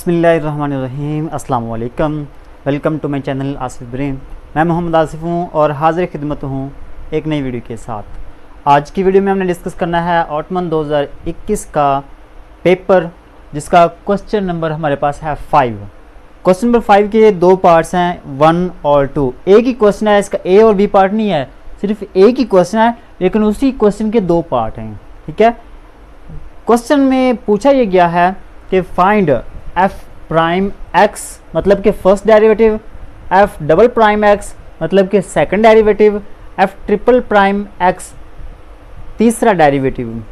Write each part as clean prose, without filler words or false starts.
बिस्मिल्लाहिर्रहमानिर्रहीम अस्सलाम वालेकुम। Welcome to my channel Asif brain. मैं मोहम्मद आसिफ हूँ और हाज़िर खिदमत हूँ एक नई वीडियो के साथ। आज की वीडियो में हमने डिस्कस करना है ऑटमन 2021 का पेपर, जिसका क्वेश्चन नंबर हमारे पास है 5। क्वेश्चन नंबर 5 के दो पार्ट्स हैं, 1 और 2। एक ही क्वेश्चन है, इसका ए और बी पार्ट नहीं है, सिर्फ एक ही क्वेश्चन है, लेकिन उसी क्वेश्चन के दो पार्ट हैं। ठीक है, क्वेश्चन में पूछा यह गया है कि फाइंड एफ प्राइम एक्स मतलब कि first derivative, F double prime x मतलब कि second derivative, F triple prime x तीसरा डेरिवेटिव।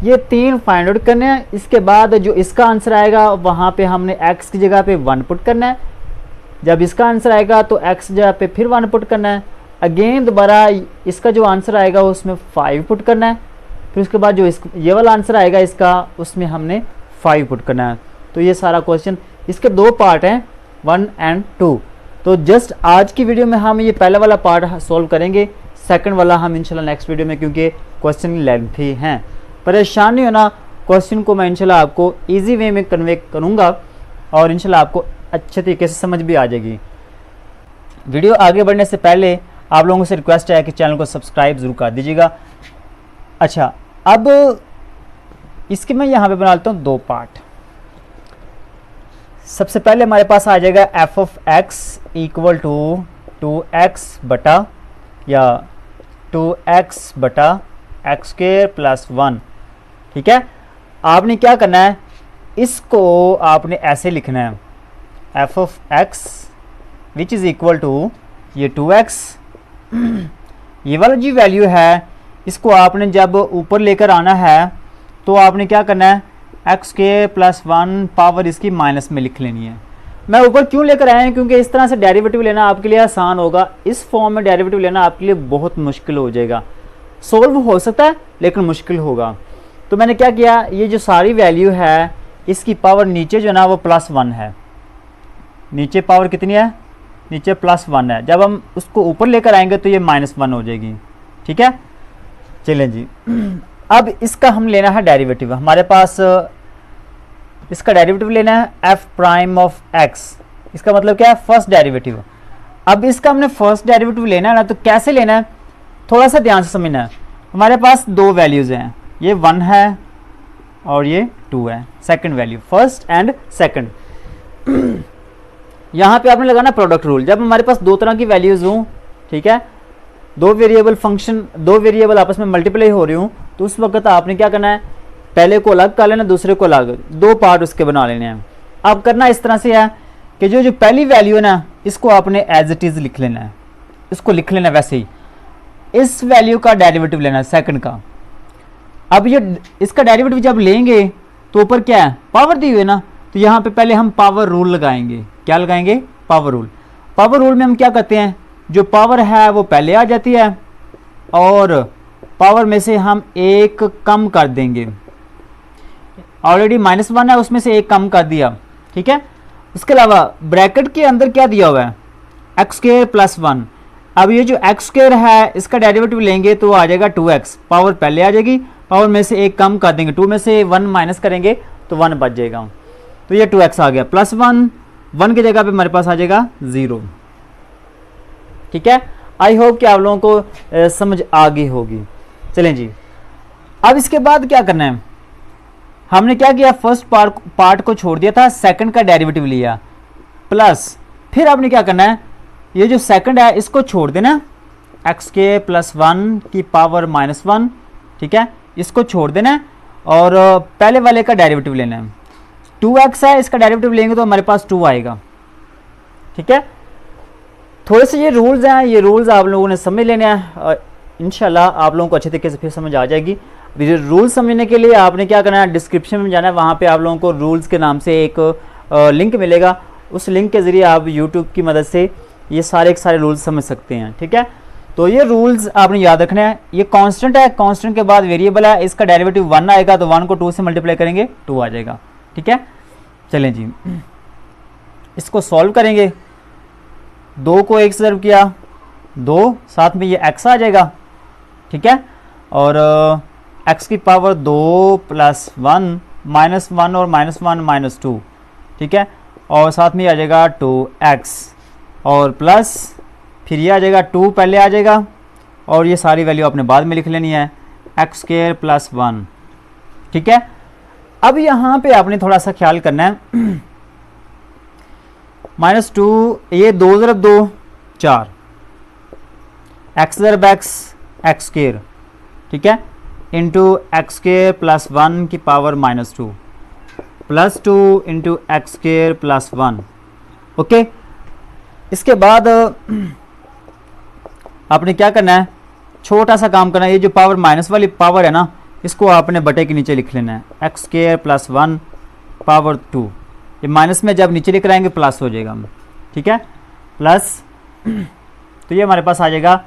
ये तीन फाइंड आउट करने हैं। इसके बाद जो इसका आंसर आएगा वहाँ पे हमने x की जगह पे 1 पुट करना है। जब इसका आंसर आएगा तो x की जगह पे फिर 1 पुट करना है। अगेन दोबारा इसका जो आंसर आएगा उसमें 5 पुट करना है। फिर उसके बाद जो ये वाला आंसर आएगा इसका, उसमें हमने 5 पुट करना है। तो ये सारा क्वेश्चन, इसके दो पार्ट हैं 1 और 2। तो जस्ट आज की वीडियो में हम ये पहला वाला पार्ट सॉल्व करेंगे, सेकंड वाला हम इंशाल्लाह नेक्स्ट वीडियो में, क्योंकि क्वेश्चन लेंथी हैं। परेशान नहीं होना, क्वेश्चन को मैं इंशाल्लाह आपको इजी वे में कन्वे करूँगा और इंशाल्लाह आपको अच्छे तरीके से समझ भी आ जाएगी। वीडियो आगे बढ़ने से पहले आप लोगों से रिक्वेस्ट है कि चैनल को सब्सक्राइब ज़रूर कर दीजिएगा। अच्छा, अब इसके मैं यहाँ पे बना लेता हूँ दो पार्ट। सबसे पहले हमारे पास आ जाएगा f of x equal to 2x बटा या 2x बटा एक्स स्क्वायर प्लस 1। ठीक है, आपने क्या करना है, इसको आपने ऐसे लिखना है, f of x which is equal to ये 2x। ये वाला जी वैल्यू है, इसको आपने जब ऊपर लेकर आना है तो आपने क्या करना है, एक्स स्क्वायर प्लस 1 पावर इसकी माइनस में लिख लेनी है। मैं ऊपर क्यों लेकर आया हूँ, क्योंकि इस तरह से डेरिवेटिव लेना आपके लिए आसान होगा। इस फॉर्म में डेरिवेटिव लेना आपके लिए बहुत मुश्किल हो जाएगा। सोल्व हो सकता है लेकिन मुश्किल होगा। तो मैंने क्या किया, ये जो सारी वैल्यू है इसकी पावर नीचे जो है ना वो +1 है। नीचे पावर कितनी है, नीचे +1 है। जब हम उसको ऊपर लेकर आएंगे तो ये -1 हो जाएगी। ठीक है, चलें जी। अब इसका हम लेना है डेरिवेटिव। हमारे पास इसका डेरिवेटिव लेना है एफ प्राइम ऑफ एक्स। इसका मतलब क्या है, फर्स्ट डेरिवेटिव। अब इसका हमने फर्स्ट डेरिवेटिव लेना है ना, तो कैसे लेना है थोड़ा सा ध्यान से समझना है। हमारे पास दो वैल्यूज़ हैं, ये 1 है और ये 2 है, second value, first and second. यहाँ पे आपने लगाना प्रोडक्ट रूल। जब हमारे पास दो तरह की वैल्यूज़ हों, ठीक है, दो वेरिएबल फंक्शन, दो वेरिएबल आपस में मल्टीप्लाई हो रही हूँ, तो उस वक्त आपने क्या करना है, पहले को अलग कर लेना, दूसरे को अलग, दो पार्ट उसके बना लेने हैं। अब करना इस तरह से है कि जो पहली वैल्यू है ना, इसको आपने एज इट इज़ लिख लेना है, इसको लिख लेना वैसे ही। इस वैल्यू का डेरिवेटिव लेना है सेकंड का। अब ये इसका डेरिवेटिव जब लेंगे तो ऊपर क्या है, पावर दी हुई है ना, तो यहाँ पे पहले हम पावर रूल लगाएंगे। क्या लगाएंगे, पावर रूल। पावर रूल में हम क्या करते हैं, जो पावर है वो पहले आ जाती है और पावर में से हम एक कम कर देंगे। ऑलरेडी -1 है, उसमें से एक कम कर दिया। ठीक है, उसके अलावा ब्रैकेट के अंदर क्या दिया हुआ है, एक्स स्क्वायर प्लस 1। अब ये जो एक्स स्क्वायर है इसका डेरिवेटिव लेंगे तो आ जाएगा 2x, पावर पहले आ जाएगी, पावर में से एक कम कर देंगे, 2 में से 1 माइनस करेंगे तो 1 बच जाएगा। तो ये 2x आ गया, प्लस 1 की जगह पे हमारे पास आ जाएगा 0। ठीक है, आई होप कि आप लोगों को समझ आ गई होगी। चलें जी, अब इसके बाद क्या करना है, हमने क्या किया, फर्स्ट पार्ट को छोड़ दिया था, सेकंड का डेरिवेटिव लिया, प्लस फिर आपने क्या करना है, ये जो सेकंड है इसको छोड़ देना, एक्स के प्लस 1 की पावर -1। ठीक है, इसको छोड़ देना है और पहले वाले का डेरिवेटिव लेना है। 2x है, इसका डेरिवेटिव लेंगे तो हमारे पास 2 आएगा। ठीक है, थोड़े से ये रूल्स हैं, ये रूल्स आप लोगों ने समझ लेने हैं और इंशाल्लाह आप लोगों को अच्छे तरीके से फिर समझ आ जाएगी। रूल्स समझने के लिए आपने क्या करना है, डिस्क्रिप्शन में जाना है, वहाँ पे आप लोगों को रूल्स के नाम से एक लिंक मिलेगा। उस लिंक के ज़रिए आप यूट्यूब की मदद से ये सारे के सारे रूल्स समझ सकते हैं। ठीक है, तो ये रूल्स आपने याद रखना है। ये कांस्टेंट है, कांस्टेंट के बाद वेरिएबल है, इसका डेरिवेटिव 1 आएगा तो 1 को 2 से मल्टीप्लाई करेंगे 2 आ जाएगा। ठीक है, चलें जी, इसको सॉल्व करेंगे। 2 को 1 से ज़रूर किया, 2 साथ में ये x आ जाएगा। ठीक है, और x की पावर 2 + 1 -1 और -1 -2 ठीक है, और साथ में आ जाएगा 2x और प्लस फिर ये आ जाएगा 2 पहले आ जाएगा और ये सारी वैल्यू आपने बाद में लिख लेनी है एक्स स्क्वायर प्लस 1। ठीक है, अब यहाँ पे आपने थोड़ा सा ख्याल करना है -2 ये 2 ज़रब 2 4 एक्स ज़रब एक्स एक्स स्क्वायर, ठीक है, इंटू एक्स स्क्वायर प्लस 1 की power -2 plus 2 into x square plus 1। Okay, इसके बाद आपने क्या करना है, छोटा सा काम करना है, ये जो पावर माइनस वाली पावर है ना, इसको आपने बटे के नीचे लिख लेना है एक्स स्क्वायर प्लस 1 पावर 2। ये माइनस में जब नीचे लिख आएंगे प्लस हो जाएगा, ठीक है, प्लस तो ये हमारे पास आ जाएगा,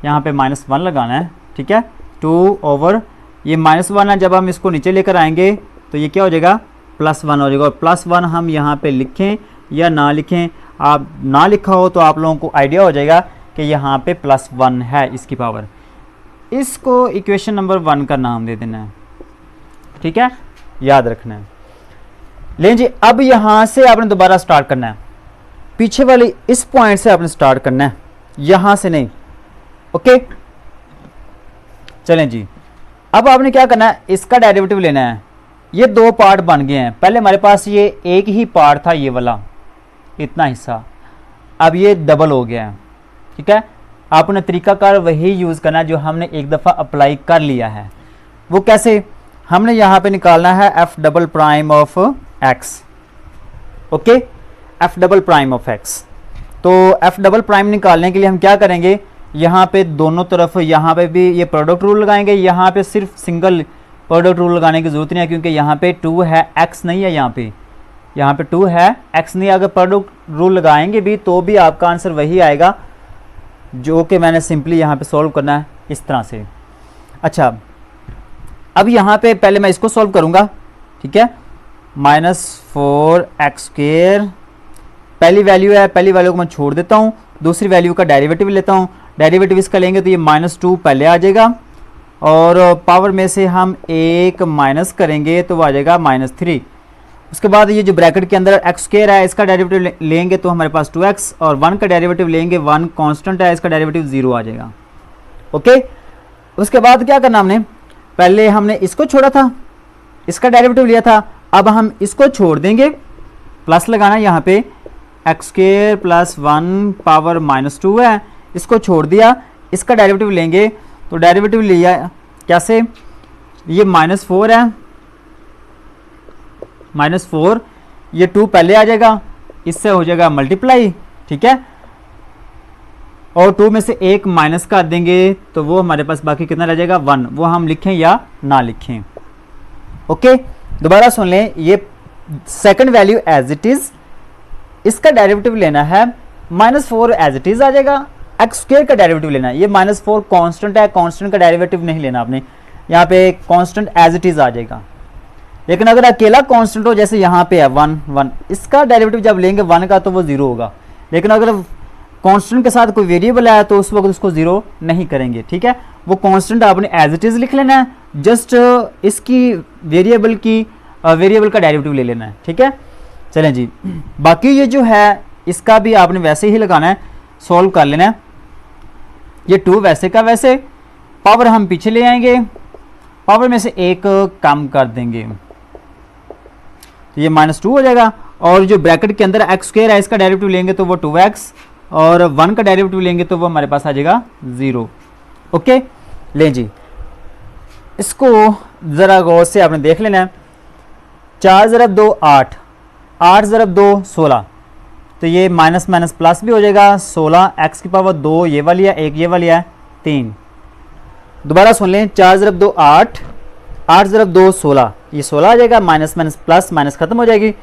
यहाँ पे -1 लगाना है, ठीक है, 2 ओवर ये -1 है, जब हम इसको नीचे लेकर आएंगे तो ये क्या हो जाएगा +1 हो जाएगा। और +1 हम यहाँ पे लिखें या ना लिखें, आप ना लिखा हो तो आप लोगों को आइडिया हो जाएगा कि यहाँ पे +1 है इसकी पावर। इसको इक्वेशन नंबर 1 का नाम दे देना है, ठीक है, याद रखना है। लें जी, अब यहाँ से आपने दोबारा स्टार्ट करना है, पीछे वाली इस पॉइंट से आपने स्टार्ट करना है, यहाँ से नहीं। ओके, चलें जी, अब आपने क्या करना है, इसका डेरिवेटिव लेना है। ये 2 पार्ट बन गए हैं, पहले हमारे पास ये एक ही पार्ट था, ये वाला इतना हिस्सा, अब ये डबल हो गया है। ठीक है, आपने तरीकाकार वही यूज़ करना है जो हमने एक दफ़ा अप्लाई कर लिया है। वो कैसे, हमने यहाँ पे निकालना है f double prime of x. Okay, F double prime of x, तो एफ डबल प्राइम निकालने के लिए हम क्या करेंगे, यहाँ पे दोनों तरफ, यहाँ पे भी ये प्रोडक्ट रूल लगाएंगे, यहाँ पे सिर्फ सिंगल प्रोडक्ट रूल लगाने की ज़रूरत नहीं है, क्योंकि यहाँ पे 2 है, x नहीं है, यहाँ पे 2 है, x नहीं। अगर प्रोडक्ट रूल लगाएंगे भी तो भी आपका आंसर वही आएगा, जो कि मैंने सिंपली यहाँ पे सॉल्व करना है इस तरह से। अच्छा, अब यहाँ पे पहले मैं इसको सॉल्व करूँगा, ठीक है, -4x², पहली वैल्यू है, पहली वैल्यू को मैं छोड़ देता हूँ, दूसरी वैल्यू का डेरिवेटिव लेता हूँ। डेरिवेटिव इसका लेंगे तो ये -2 पहले आ जाएगा और पावर में से हम 1 माइनस करेंगे तो वो आ जाएगा -3। उसके बाद ये जो ब्रैकेट के अंदर x² है, इसका डेरिवेटिव लेंगे तो हमारे पास 2x, और 1 का डेरिवेटिव लेंगे, 1 कांस्टेंट है, इसका डेरिवेटिव 0 आ जाएगा। ओके, उसके बाद क्या करना, हमने पहले हमने इसको छोड़ा था, इसका डेरिवेटिव लिया था, अब हम इसको छोड़ देंगे, प्लस लगाना यहाँ पे x² प्लस 1 पावर -2 है, इसको छोड़ दिया, इसका डेरिवेटिव लेंगे तो डेरिवेटिव लिया कैसे, ये -4 है, -4, ये 2 पहले आ जाएगा, इससे हो जाएगा मल्टीप्लाई, ठीक है, और 2 में से 1 माइनस कर देंगे तो वो हमारे पास बाकी कितना रह जाएगा 1, वो हम लिखें या ना लिखें। ओके, दोबारा सुन लें, ये second value as it is, इसका डेरिवेटिव लेना है, -4 एज इट इज आ जाएगा, x² का डेरिवेटिव लेना है, ये -4 कांस्टेंट है, कांस्टेंट का डेरिवेटिव नहीं लेना आपने, यहाँ पे कांस्टेंट एज इट इज आ जाएगा। लेकिन अगर अकेला कांस्टेंट हो, जैसे यहाँ पे है 1, इसका डेरिवेटिव जब लेंगे 1 का तो वो 0 होगा, लेकिन अगर कांस्टेंट के साथ कोई वेरिएबल है तो उस वक्त उसको 0 नहीं करेंगे। ठीक है, वो कांस्टेंट आपने एज इट इज लिख लेना है, जस्ट इसकी वेरिएबल का डेरिवेटिव ले लेना है। ठीक है, चलें जी, बाकी ये जो है इसका भी आपने वैसे ही लगाना है, सॉल्व कर लेना है, ये 2 वैसे का वैसे, पावर हम पीछे ले आएंगे, पावर में से 1 कम कर देंगे तो ये -2 हो जाएगा, और जो ब्रैकेट के अंदर x² है, इसका डेरिवेटिव लेंगे तो वो 2x, और 1 का डेरिवेटिव लेंगे तो वो हमारे पास आ जाएगा 0। ओके, लें जी, इसको ज़रा गौर से आपने देख लेना है, 4 ज़रब 2 8, 8 ज़रब 2 16, तो ये माइनस माइनस प्लस भी हो जाएगा, 16 x की पावर 2 ये वाली है, 1 ये वाली है, 3। दोबारा सुन लें, 4 ज़रब 2 8, 8 ज़रब 2 16, ये 16 आ जाएगा, माइनस माइनस प्लस, माइनस खत्म हो जाएगी,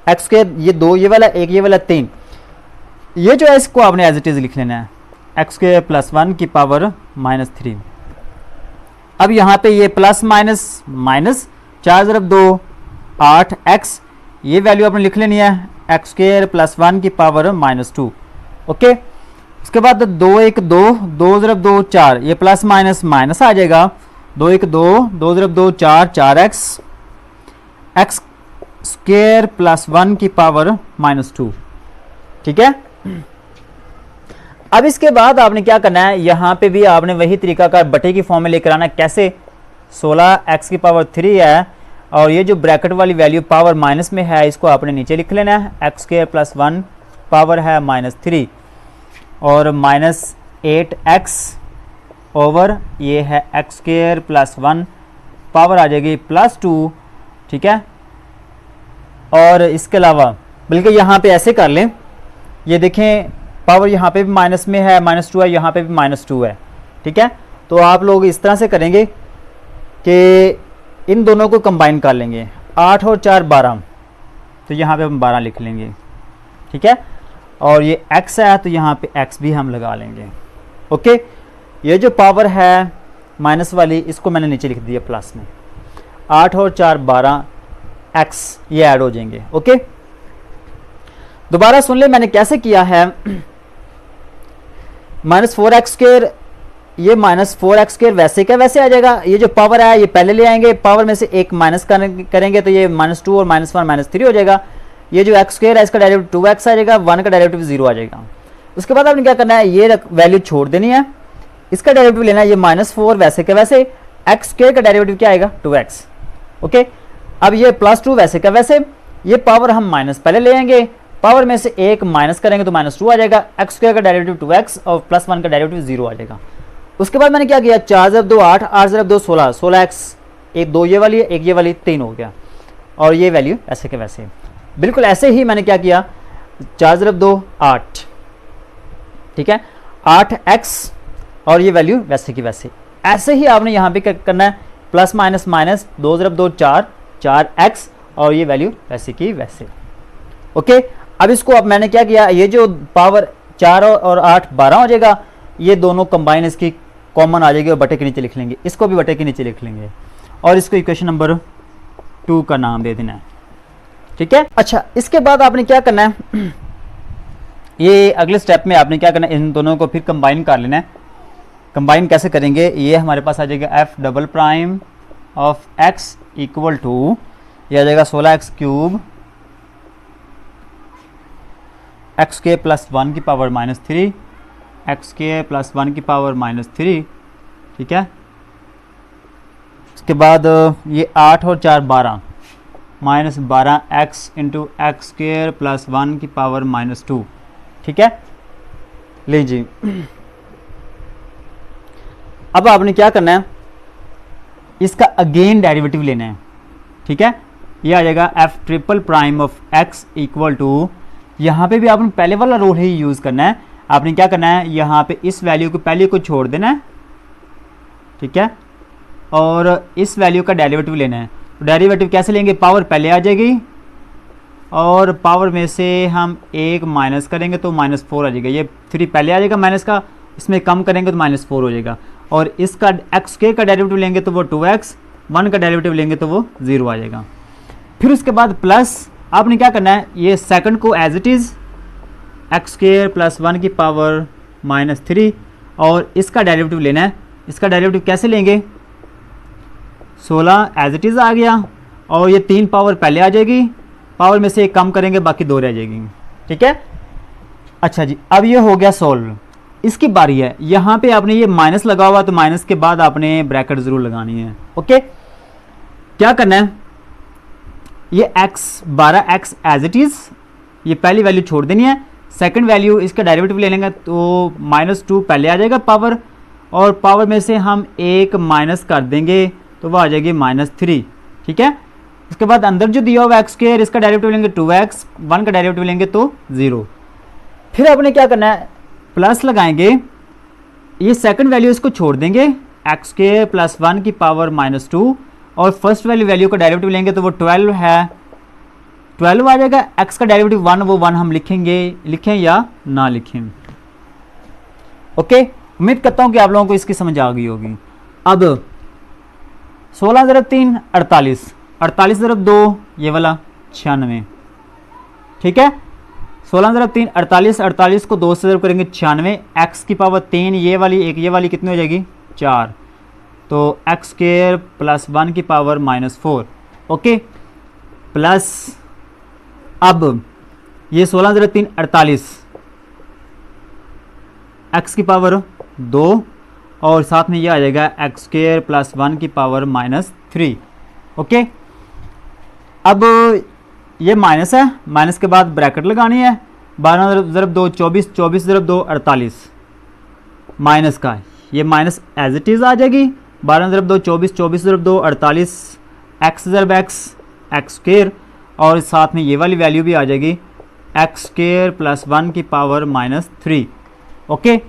x² ये 2 ये वाला, 1 ये वाला, 3, ये जो है इसको आपने एज इट इज लिख लेना है, x² प्लस 1 की पावर -3। अब यहाँ पे ये प्लस माइनस माइनस, 4 ज़रब 2 8 x, ये वैल्यू आपने लिख लेनी है, x² प्लस 1 की पावर -2। ओके, उसके बाद 2 1 2, 2 ज़रब 2 4, ये प्लस माइनस माइनस आ जाएगा, 2 1 2, 2 ज़रब 2 4, 4x, x स्क्वायर प्लस 1 की पावर -2। ठीक है, अब इसके बाद आपने क्या करना है, यहां पे भी आपने वही तरीका का बटे की फॉर्म में लेकर आना है। कैसे? 16x की पावर 3 है और ये जो ब्रैकेट वाली वैल्यू पावर माइनस में है इसको आपने नीचे लिख लेना है। एक्स स्क्वायर प्लस 1 पावर है -3 और -8x ओवर ये है एक्स स्क्वायर प्लस 1 पावर आ जाएगी +2। ठीक है, और इसके अलावा बल्कि यहाँ पे ऐसे कर लें, ये देखें पावर यहाँ पे भी माइनस में है, -2 है, यहाँ पे भी -2 है। ठीक है, तो आप लोग इस तरह से करेंगे कि इन दोनों को कंबाइन कर लेंगे। 8 और 4 12, तो यहाँ पे हम 12 लिख लेंगे। ठीक है, और ये x है तो यहाँ पे x भी हम लगा लेंगे। ओके, ये जो पावर है माइनस वाली इसको मैंने नीचे लिख दिया प्लस में। 8 और 4 12 x ये ऐड हो जाएंगे। ओके, दोबारा सुन ले मैंने कैसे किया है। -4x स्क्वायर, ये -4x स्क्वायर वैसे क्या वैसे आ जाएगा। ये जो पावर है ये पहले ले आएंगे, पावर में से एक माइनस करेंगे तो ये -2 और -1 -3 हो जाएगा। ये जो x स्क्वायर है इसका डेरिवेटिव 2x आ जाएगा, 1 का डेरिवेटिव 0 आ जाएगा। उसके बाद आपने क्या करना है, ये वैल्यू छोड़ देनी है, इसका डेरिवेटिव लेना है। ये -4 वैसे क्या वैसे, x स्क्वायर का डेरिवेटिव क्या आएगा 2x। ओके, अब ये +2 वैसे क्या वैसे, ये पावर हम माइनस पहले ले आएंगे, पावर में से एक माइनस करेंगे तो -2 आ जाएगा। एक्स स्क्वायर का डेरिवेटिव 2x और +1 का डेरिवेटिव 0 आ जाएगा। उसके बाद मैंने क्या किया, 4 × 2 8, 8 × 2 16, 16x, एक 2 ये वाली है, एक ये वाली, 3 हो गया। और ये वैल्यू ऐसे के वैसे, बिल्कुल ऐसे ही मैंने क्या किया, 4 × 2 8। ठीक है, 8x और ये वैल्यू वैसे की वैसे। ऐसे ही आपने यहाँ पे क्या करना है, प्लस माइनस माइनस, 2 × 2 4, 4x और ये वैल्यू वैसे की वैसे। ओके, अब इसको अब मैंने क्या किया, ये जो पावर 4 और 8 12 हो जाएगा, ये दोनों कंबाइन इसकी कॉमन आ जाएगी और बटे के नीचे लिख लेंगे, इसको भी बटे के नीचे लिख लेंगे और इसको इक्वेशन नंबर 2 का नाम दे देना है। ठीक है, अच्छा इसके बाद आपने क्या करना है, ये अगले स्टेप में आपने क्या करना है, इन दोनों को फिर कंबाइन कर लेना है। कंबाइन कैसे करेंगे, ये हमारे पास आ जाएगा f double prime of x equal to, ये आ जाएगा 16x क्यूब एक्स के प्लस 1 की पावर -3, एक्स के प्लस 1 की पावर -3। ठीक है, उसके बाद ये 8 और 4 12, -12x into x square plus 1 की पावर -2। ठीक है, लीजिए अब आपने क्या करना है, इसका अगेन डेरिवेटिव लेना है। ठीक है, ये आ जाएगा f triple prime of x equal to, यहाँ पे भी आपने पहले वाला रूल ही यूज़ करना है। आपने क्या करना है, यहाँ पे इस वैल्यू को पहले को छोड़ देना है। ठीक है, और इस वैल्यू का डेरिवेटिव लेना है। तो डेरिवेटिव कैसे लेंगे, पावर पहले आ जाएगी और पावर में से हम एक माइनस करेंगे तो -4 आ जाएगा। ये 3 पहले आ जाएगा माइनस का, इसमें कम करेंगे तो -4 हो जाएगा। और इसका एक्स स्क्वायर का डेरिवेटिव लेंगे तो वो 2x, 1 का डेरिवेटिव लेंगे तो वो 0 आ जाएगा। फिर उसके बाद प्लस आपने क्या करना है, ये सेकंड को as it is x square plus 1 की पावर -3 और इसका डेरिवेटिव लेना है। इसका डेरिवेटिव कैसे लेंगे, 16 एज इट इज़ आ गया और ये 3 पावर पहले आ जाएगी, पावर में से एक कम करेंगे बाकी 2 रह जाएगी। ठीक है, अच्छा जी, अब ये हो गया सोल्व। इसकी बारी है, यहाँ पे आपने ये माइनस लगा हुआ तो माइनस के बाद आपने ब्रैकेट ज़रूर लगानी है। ओके, क्या करना है, ये x 12x as it is, ये पहली वैल्यू छोड़ देनी है। सेकंड वैल्यू इसका डेरिवेटिव ले लेंगे तो -2 पहले आ जाएगा पावर, और पावर में से हम एक माइनस कर देंगे तो वह आ जाएगी -3। ठीक है, उसके बाद अंदर जो दिया हुआ एक्स स्क्वायर, इसका डेरिवेटिव लेंगे 2x, 1 का डेरिवेटिव लेंगे तो 0। फिर आपने क्या करना है, प्लस लगाएंगे, ये सेकंड वैल्यू इसको छोड़ देंगे, एक्स स्क्वायर प्लस 1 की पावर -2 और फर्स्ट वैल्यू का डेरिवेटिव लेंगे तो वो 12 है, 12 आ जाएगा। x का डेरिवेटिव 1, वो 1 हम लिखें या ना लिखें। ओके, उम्मीद करता हूँ कि आप लोगों को इसकी समझ आ गई होगी। अब 16 × 3 48, 48 × 2 ये वाला 96। ठीक है, 16 × 3 48, 48 को 2 से ज़रब करेंगे 96, x की पावर 3 ये वाली, एक ये वाली कितनी हो जाएगी 4, तो एक्स स्क्वायर प्लस 1 की पावर -4। ओके, प्लस, अब ये 16 ज़रा 3 48, एक्स की पावर 2 और साथ में ये आ जाएगा एक्स स्क्वायर प्लस 1 की पावर -3। ओके, अब ये माइनस है, माइनस के बाद ब्रैकेट लगानी है, 12 ज़रब 2 24, 24 ज़रब 2 48, माइनस का ये माइनस एज इट इज़ आ जाएगी, 12 ज़रब 2 24, 24 ज़रब 2 48, एक्स ज़रब एक्स एक्स स्क्वायर और साथ में ये वाली वैल्यू भी आ जाएगी एक्स स्क्वायर प्लस 1 की पावर -3। ओके,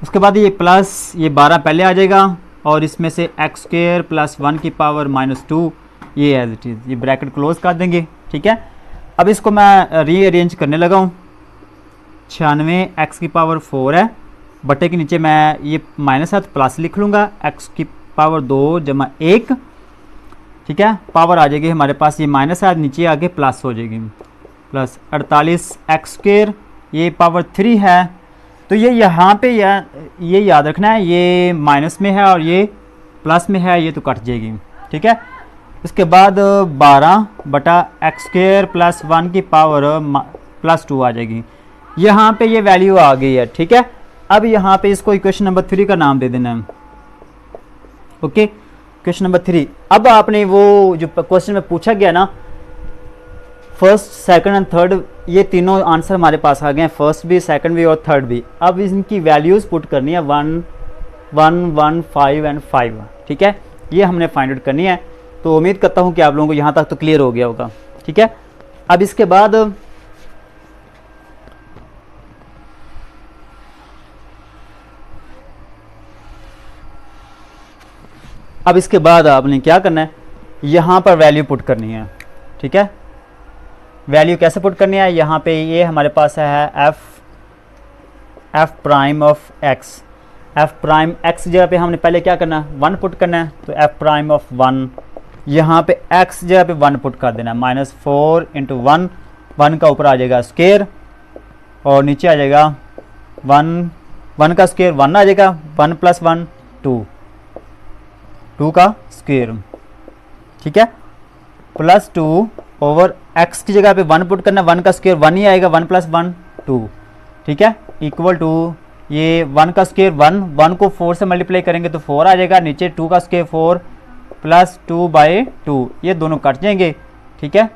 उसके बाद ये प्लस ये 12 पहले आ जाएगा और इसमें से एक्स स्क्वायर प्लस 1 की पावर -2, ये एज इट इज़, ये ब्रैकेट क्लोज कर देंगे। ठीक है, अब इसको मैं रीअरेंज करने लगा हूँ। 96 एक्स की पावर 4 है, बटे के नीचे मैं ये माइनस है तो प्लस लिख लूँगा, एक्स की पावर 2 जमा 1। ठीक है, पावर आ जाएगी हमारे पास, ये माइनस है नीचे आके प्लस हो जाएगी, प्लस 48 एक्स स्क्वायर, ये पावर 3 है, तो ये यहाँ पे ये याद रखना है, ये माइनस में है और ये प्लस में है, ये तो कट जाएगी। ठीक है, इसके बाद 12 बटा एक्स स्क्वायर प्लस 1 की पावर +2 आ जाएगी, यहाँ पे ये वैल्यू आ गई है। ठीक है, अब यहाँ पे इसको इक्वेशन नंबर 3 का नाम दे देना है। Okay, question number 3। अब आपने वो जो क्वेश्चन में पूछा गया ना, फर्स्ट सेकंड एंड थर्ड, ये तीनों आंसर हमारे पास आ गए हैं, फर्स्ट भी, सेकंड भी और थर्ड भी। अब इनकी वैल्यूज़ पुट करनी है 1 1 1 5 एंड 5। ठीक है, ये हमने फाइंड आउट करनी है। तो उम्मीद करता हूँ कि आप लोगों को यहाँ तक तो क्लियर हो गया होगा। ठीक है, अब इसके बाद आपने क्या करना है, यहाँ पर वैल्यू पुट करनी है। ठीक है, वैल्यू कैसे पुट करनी है, यहाँ पे ये हमारे पास है F prime of x, F prime x जगह पे हमने पहले क्या करना है, 1 पुट करना है, तो एफ प्राइम ऑफ 1, यहाँ पे एक्स जगह पे 1 पुट कर देना है, -4 × 1, 1 का ऊपर आ जाएगा स्क्वायर और नीचे आ जाएगा 1, 1 का स्क्वायर 1 आ जाएगा, 1 + 1 2, 2 का स्क्वायर। ठीक है, +2 ओवर एक्स की जगह पे 1 पुट करना, 1 का स्क्वायर 1 ही आएगा, 1 + 1 2। ठीक है, इक्वल टू ये 1 का स्क्वायर 1 को 4 से मल्टीप्लाई करेंगे तो 4 आ जाएगा, नीचे 2 का स्क्वायर 4 + 2/2, ये दोनों कट जाएंगे। ठीक है,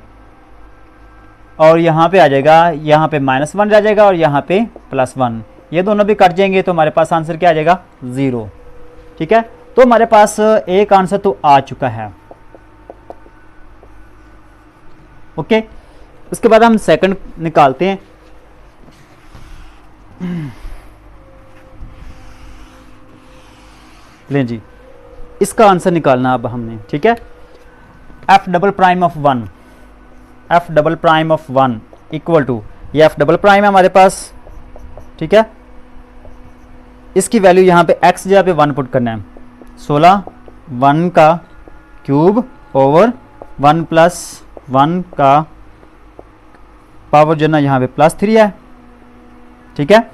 और यहाँ पे आ जाएगा, यहाँ पे -1 रह जाएगा और यहाँ पे +1, ये दोनों भी कट जाएंगे, तो हमारे पास आंसर क्या आ जाएगा, 0। ठीक है, तो हमारे पास एक आंसर तो आ चुका है। ओके, उसके बाद हम सेकंड निकालते हैं। लें जी, इसका आंसर निकालना अब हमने। ठीक है, f double prime of 1, f double prime of 1 equal to, ये एफ डबल प्राइम है हमारे पास। ठीक है, इसकी वैल्यू यहाँ पे एक्स जगह पे 1 पुट करना है, 16 1 का क्यूब ओवर 1 + 1 का पावर जो ना यहाँ पे +3 है। ठीक है,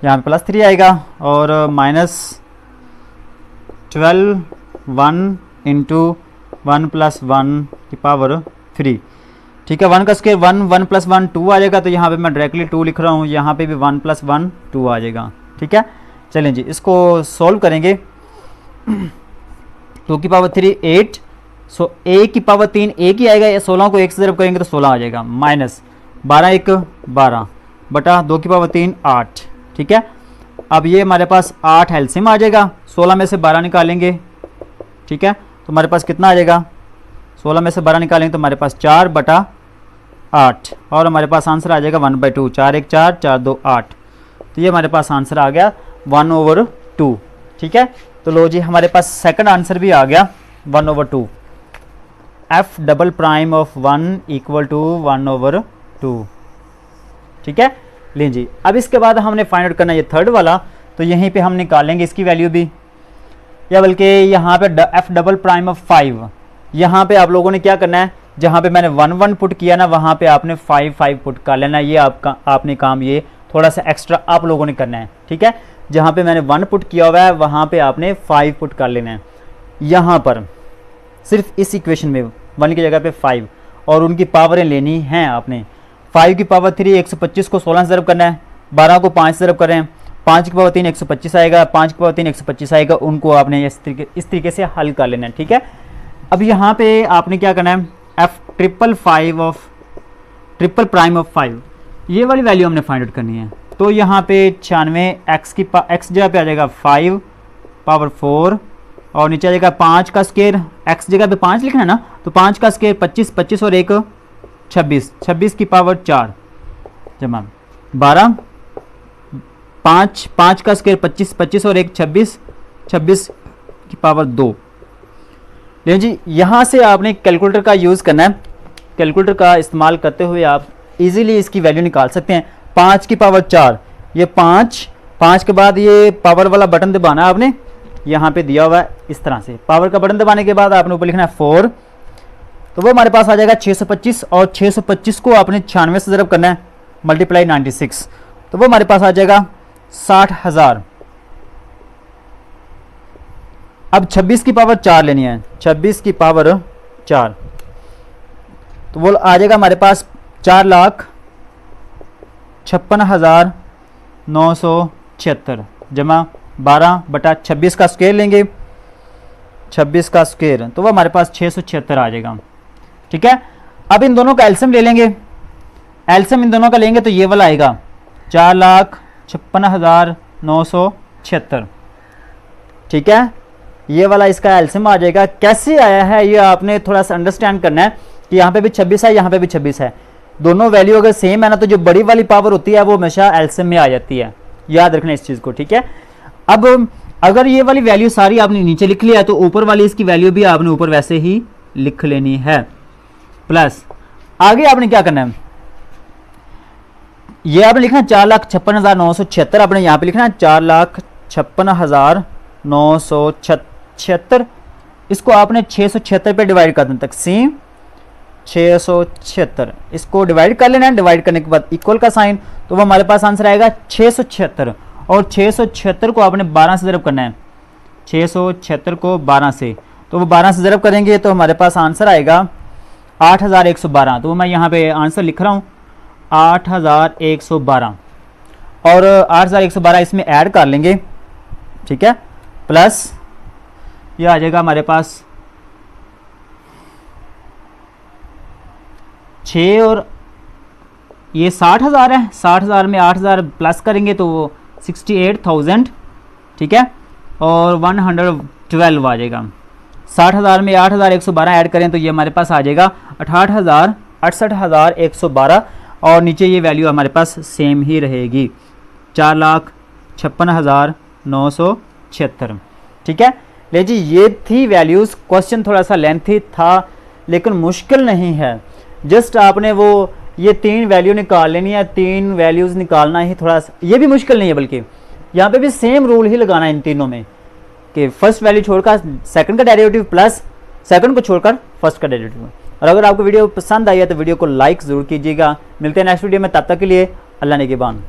यहाँ पे +3 आएगा और -12 1 × 1 + 1 की पावर 3। ठीक है, 1 का स्क्वायर 1, 1 + 1 2 आ जाएगा, तो यहाँ पे मैं डायरेक्टली 2 लिख रहा हूँ, यहाँ पे भी 1 + 1 2 आ जाएगा। ठीक है, चलें जी, इसको सॉल्व करेंगे। 2 की पावर 3 8, सो a की पावर 3 1 ही आएगा, 16 को 1 से ज़रब करेंगे तो 16 आ जाएगा, -12 1 12 बटा 2 की पावर 3 8। ठीक है, अब ये हमारे पास 8 एलसीएम आ जाएगा, 16 में से 12 निकालेंगे। ठीक है, तो हमारे पास कितना आ जाएगा, 16 में से 12 निकालेंगे तो हमारे पास 4 बटा 8 और हमारे पास आंसर आ जाएगा 1/2, 4 1 4 4 2 8। तो ये हमारे पास आंसर आ गया 1/2। ठीक है, तो लो जी, हमारे पास सेकंड आंसर भी आ गया 1/2, f double prime of 1 equal to 1/2। ठीक है, लें जी, अब इसके बाद हमने फाइंड आउट करना ये थर्ड वाला, तो यहीं पे हम निकालेंगे इसकी वैल्यू भी, या बल्कि यहाँ पे एफ डबल प्राइम ऑफ 5, यहाँ पे आप लोगों ने क्या करना है, जहाँ पे मैंने 1 1 पुट किया ना, वहाँ पे आपने 5 5 पुट कर लेना। ये आपने काम ये थोड़ा सा एक्स्ट्रा आप लोगों ने करना है। ठीक है, जहाँ पे मैंने 1 पुट किया हुआ है वहाँ पे आपने 5 पुट कर लेना है। यहाँ पर सिर्फ इस इक्वेशन में 1 की जगह पे 5, और उनकी पावरें लेनी हैं आपने। 5 की पावर 3 125 को 16 से ज़रब करना है, 12 को 5 से ज़रब करें, 5 की पावर 3 125 आएगा, 5 की पावर 3 125 आएगा, उनको आपने इस तरीके से हल कर लेना है, ठीक है। अब यहाँ पे आपने क्या करना है, एफ ट्रिपल प्राइम ऑफ 5, ये वाली वैल्यू हमने फाइंड आउट करनी है। तो यहाँ पे 96 एक्स जगह पे आ जाएगा 5 पावर 4 और नीचे आ जाएगा 5 का स्क्वायर, एक्स जगह पे 5 लिखना है ना, तो 5 का स्क्वायर 25, 25 और 1 26, 26 की पावर 4 जमा 12, 5 का स्क्वायर 25, 25 और 1 26, 26 की पावर 2। लेकिन जी यहाँ से आपने कैलकुलेटर का यूज़ करना है। कैलकुलेटर का इस्तेमाल करते हुए आप इजीली इसकी वैल्यू निकाल सकते हैं। 5 की पावर 4, ये 5 के बाद ये पावर वाला बटन दबाना है आपने, यहाँ पे दिया हुआ है इस तरह से। पावर का बटन दबाने के बाद आपने ऊपर लिखना है 4, तो वो हमारे पास आ जाएगा 625 और 625 को आपने 96 से ज़रब करना है मल्टीप्लाई 96, तो वो हमारे पास आ जाएगा 60,000। अब 26 की पावर 4 लेनी है, 26 की पावर 4, तो वो आ जाएगा हमारे पास 4,56,976 जमा 12/26 का स्क्वायर लेंगे, 26 का स्क्वायर, तो वो हमारे पास 676 आ जाएगा, ठीक है। अब इन दोनों का एलसीएम ले लेंगे, एलसीएम इन दोनों का लेंगे तो ये वाला आएगा 4,56,976, ठीक है। ये वाला इसका एलसीएम आ जाएगा। कैसे आया है ये आपने थोड़ा सा अंडरस्टैंड करना है कि यहाँ पे भी 26 है, यहाँ पे भी 26 है, दोनों वैल्यू अगर सेम है ना, तो जो बड़ी वाली पावर होती है वो हमेशा एलसीएम में आ जाती है, याद रखना इस चीज़ को, ठीक है। अब अगर ये वाली वैल्यू सारी आपने नीचे लिख लिया है, तो ऊपर वाली इसकी वैल्यू भी आपने ऊपर वैसे ही लिख लेनी है। प्लस आगे आपने क्या करना है, ये आपने लिखना है 4,56,976, आपने यहाँ पे लिखना है 4,56,976, इसको आपने 676 पे डिवाइड कर देना, तक सी 676, इसको डिवाइड कर लेना है। डिवाइड करने के बाद इक्वल का साइन, तो वो हमारे पास आंसर आएगा 676 और 676 को आपने 12 से ज़रब करना है, 676 को 12 से, तो वो 12 से ज़रब करेंगे तो हमारे पास आंसर आएगा 8,112। तो मैं यहाँ पे आंसर लिख रहा हूँ 8,112 और 8,112 इसमें ऐड कर लेंगे, ठीक है। प्लस ये आ जाएगा हमारे पास 6 और ये 60,000 है, 60,000 में 8,000 प्लस करेंगे तो वो 68,000, ठीक है, और 112 आ जाएगा। 60,000 में 8,112 ऐड करें तो ये हमारे पास आ जाएगा 68,112 और नीचे ये वैल्यू हमारे पास सेम ही रहेगी 4,56,976, ठीक है। ले जी ये थी वैल्यूज़। क्वेश्चन थोड़ा सा लेंथी था लेकिन मुश्किल नहीं है, जस्ट आपने वो ये 3 वैल्यू निकाल लेनी है। 3 वैल्यूज़ निकालना ही थोड़ा सा, ये भी मुश्किल नहीं है, बल्कि यहाँ पे भी सेम रूल ही लगाना है इन तीनों में कि फर्स्ट वैल्यू छोड़कर सेकंड का डेरिवेटिव प्लस सेकंड को छोड़कर फर्स्ट का डेरिवेटिव। और अगर आपको वीडियो पसंद आई है तो वीडियो को लाइक ज़रूर कीजिएगा। मिलते हैं नेक्स्ट वीडियो में, तब तक के लिए अल्लाह निगहबान।